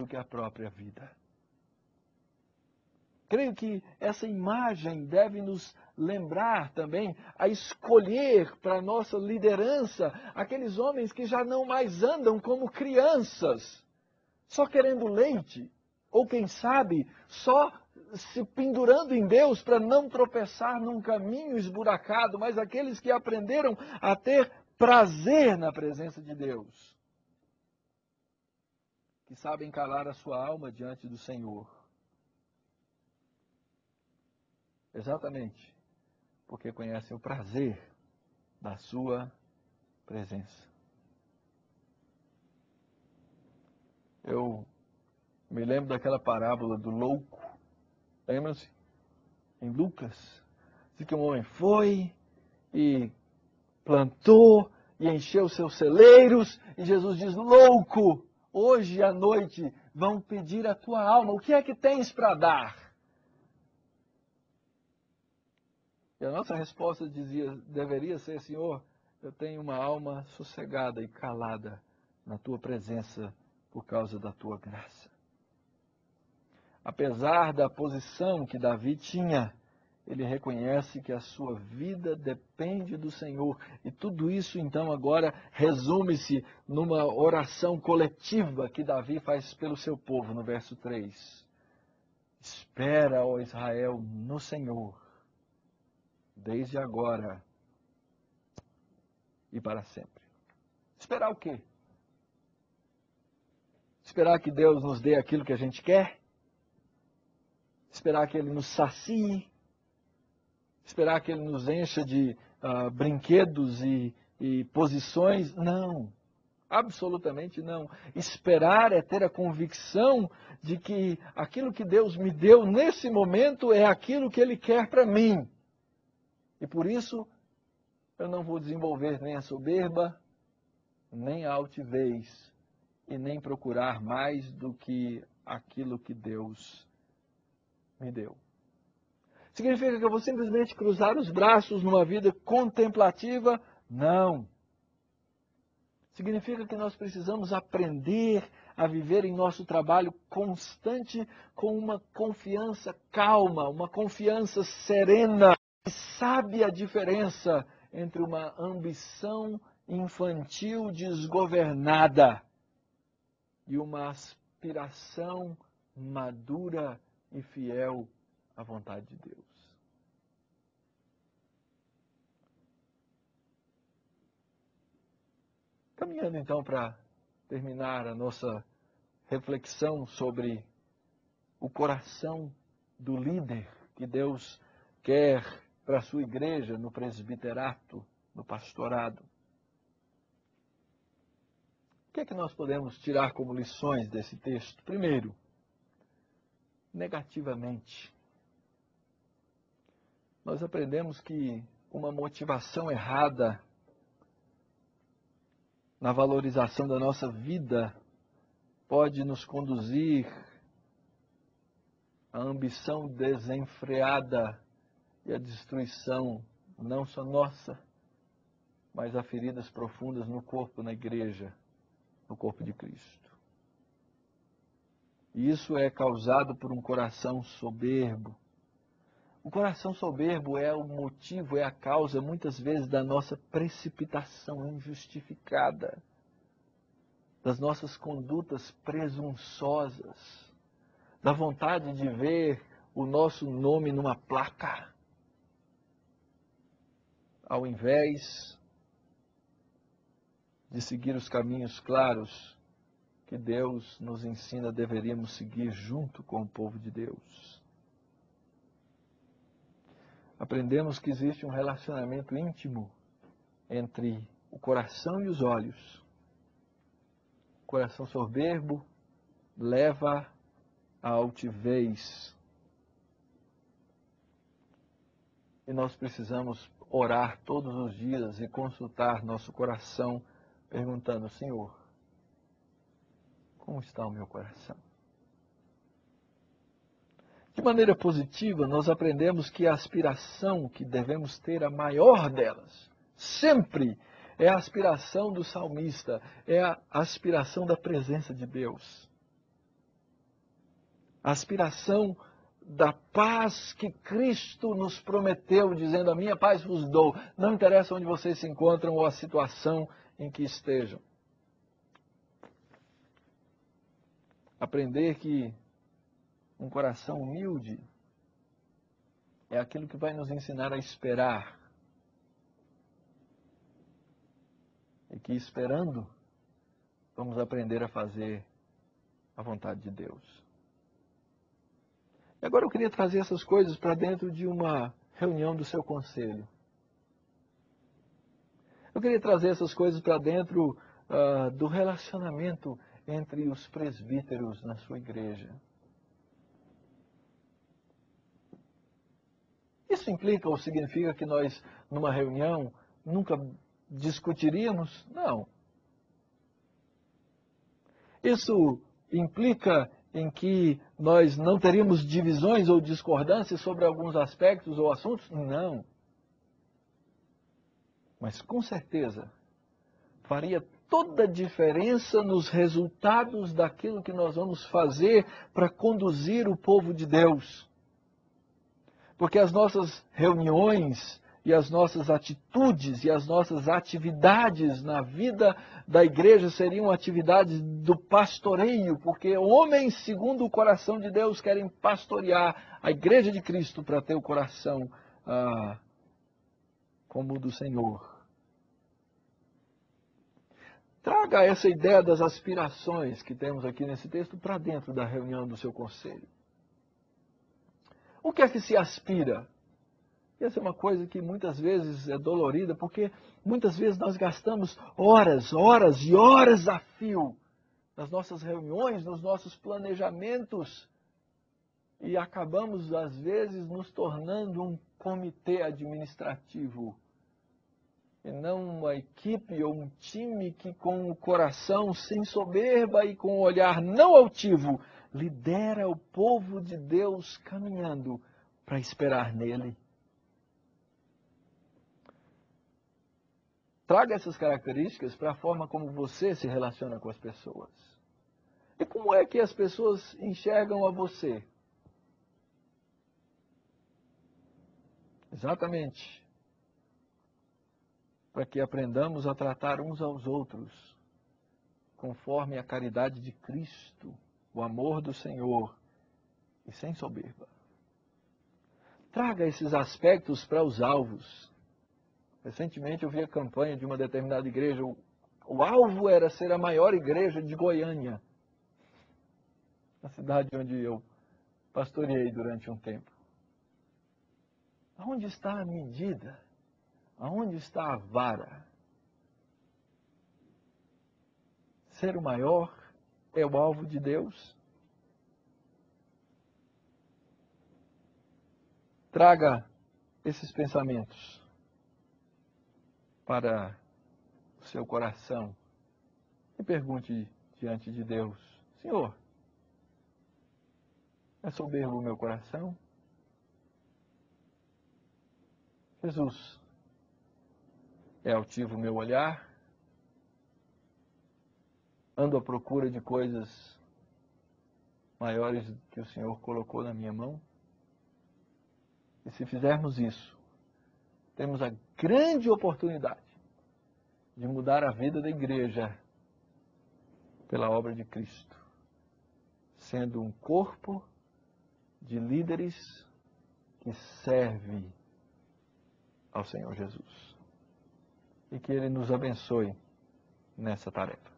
do que a própria vida. Creio que essa imagem deve nos lembrar também a escolher para a nossa liderança aqueles homens que já não mais andam como crianças, só querendo leite, ou quem sabe, só se pendurando em Deus para não tropeçar num caminho esburacado, mas aqueles que aprenderam a ter prazer na presença de Deus, que sabem calar a sua alma diante do Senhor. Exatamente, porque conhecem o prazer da sua presença. Eu me lembro daquela parábola do louco. Lembra-se? Em Lucas. Diz que um homem foi e plantou e encheu seus celeiros. E Jesus diz, louco, hoje à noite vão pedir a tua alma. O que é que tens para dar? E a nossa resposta deveria ser, Senhor, eu tenho uma alma sossegada e calada na tua presença por causa da tua graça. Apesar da posição que Davi tinha, ele reconhece que a sua vida depende do Senhor. E tudo isso, então, agora resume-se numa oração coletiva que Davi faz pelo seu povo, no verso 3. Espera, ó Israel, no Senhor, desde agora e para sempre. Esperar o quê? Esperar que Deus nos dê aquilo que a gente quer? Esperar que Ele nos sacie? Esperar que Ele nos encha de brinquedos e posições? Não, absolutamente não. Esperar é ter a convicção de que aquilo que Deus me deu nesse momento é aquilo que Ele quer para mim. E por isso eu não vou desenvolver nem a soberba, nem a altivez, e nem procurar mais do que aquilo que Deus me deu. Significa que eu vou simplesmente cruzar os braços numa vida contemplativa? Não. Significa que nós precisamos aprender a viver em nosso trabalho constante com uma confiança calma, uma confiança serena, que sabe a diferença entre uma ambição infantil desgovernada e uma aspiração madura e fiel à vontade de Deus. Caminhando então para terminar a nossa reflexão sobre o coração do líder que Deus quer para a sua igreja, no presbiterato, no pastorado. O que é que nós podemos tirar como lições desse texto? Primeiro, negativamente, nós aprendemos que uma motivação errada na valorização da nossa vida pode nos conduzir à ambição desenfreada e à destruição, não só nossa, mas a feridas profundas no corpo, na igreja, no corpo de Cristo. E isso é causado por um coração soberbo. O coração soberbo é o motivo, é a causa, muitas vezes, da nossa precipitação injustificada, das nossas condutas presunçosas, da vontade de ver o nosso nome numa placa, ao invés de seguir os caminhos claros que Deus nos ensina deveríamos seguir junto com o povo de Deus. Aprendemos que existe um relacionamento íntimo entre o coração e os olhos. O coração soberbo leva à altivez. E nós precisamos orar todos os dias e consultar nosso coração, perguntando, Senhor, como está o meu coração? De maneira positiva, nós aprendemos que a aspiração que devemos ter, a maior delas, sempre é a aspiração do salmista, é a aspiração da presença de Deus. A aspiração da paz que Cristo nos prometeu, dizendo: a minha paz vos dou. Não interessa onde vocês se encontram ou a situação em que estejam. Aprender que um coração humilde é aquilo que vai nos ensinar a esperar. E que esperando, vamos aprender a fazer a vontade de Deus. E agora eu queria trazer essas coisas para dentro de uma reunião do seu conselho. Eu queria trazer essas coisas para dentro do relacionamento entre os presbíteros na sua igreja. Isso implica ou significa que nós, numa reunião, nunca discutiríamos? Não. Isso implica em que nós não teríamos divisões ou discordâncias sobre alguns aspectos ou assuntos? Não. Mas com certeza faria toda a diferença nos resultados daquilo que nós vamos fazer para conduzir o povo de Deus. Porque as nossas reuniões e as nossas atitudes e as nossas atividades na vida da igreja seriam atividades do pastoreio, porque homens segundo o coração de Deus querem pastorear a igreja de Cristo para ter o coração como o do Senhor. Traga essa ideia das aspirações que temos aqui nesse texto para dentro da reunião do seu conselho. O que é que se aspira? Essa é uma coisa que muitas vezes é dolorida, porque muitas vezes nós gastamos horas e horas a fio nas nossas reuniões, nos nossos planejamentos, e acabamos, às vezes, nos tornando um comitê administrativo, e não uma equipe ou um time que, com o coração sem soberba e com o olhar não altivo, lidera o povo de Deus caminhando para esperar nele. Traga essas características para a forma como você se relaciona com as pessoas. E como é que as pessoas enxergam a você? Exatamente. Para que aprendamos a tratar uns aos outros conforme a caridade de Cristo, o amor do Senhor e sem soberba. Traga esses aspectos para os alvos. Recentemente eu vi a campanha de uma determinada igreja. O alvo era ser a maior igreja de Goiânia, a cidade onde eu pastoreei durante um tempo. Aonde está a medida? Aonde está a vara? Ser o maior é o alvo de Deus? Traga esses pensamentos para o seu coração e pergunte diante de Deus: Senhor, é soberbo o meu coração? Jesus, é altivo o meu olhar? Ando à procura de coisas maiores que o Senhor colocou na minha mão? E se fizermos isso, temos a grande oportunidade de mudar a vida da igreja pela obra de Cristo, sendo um corpo de líderes que serve ao Senhor Jesus. E que Ele nos abençoe nessa tarefa.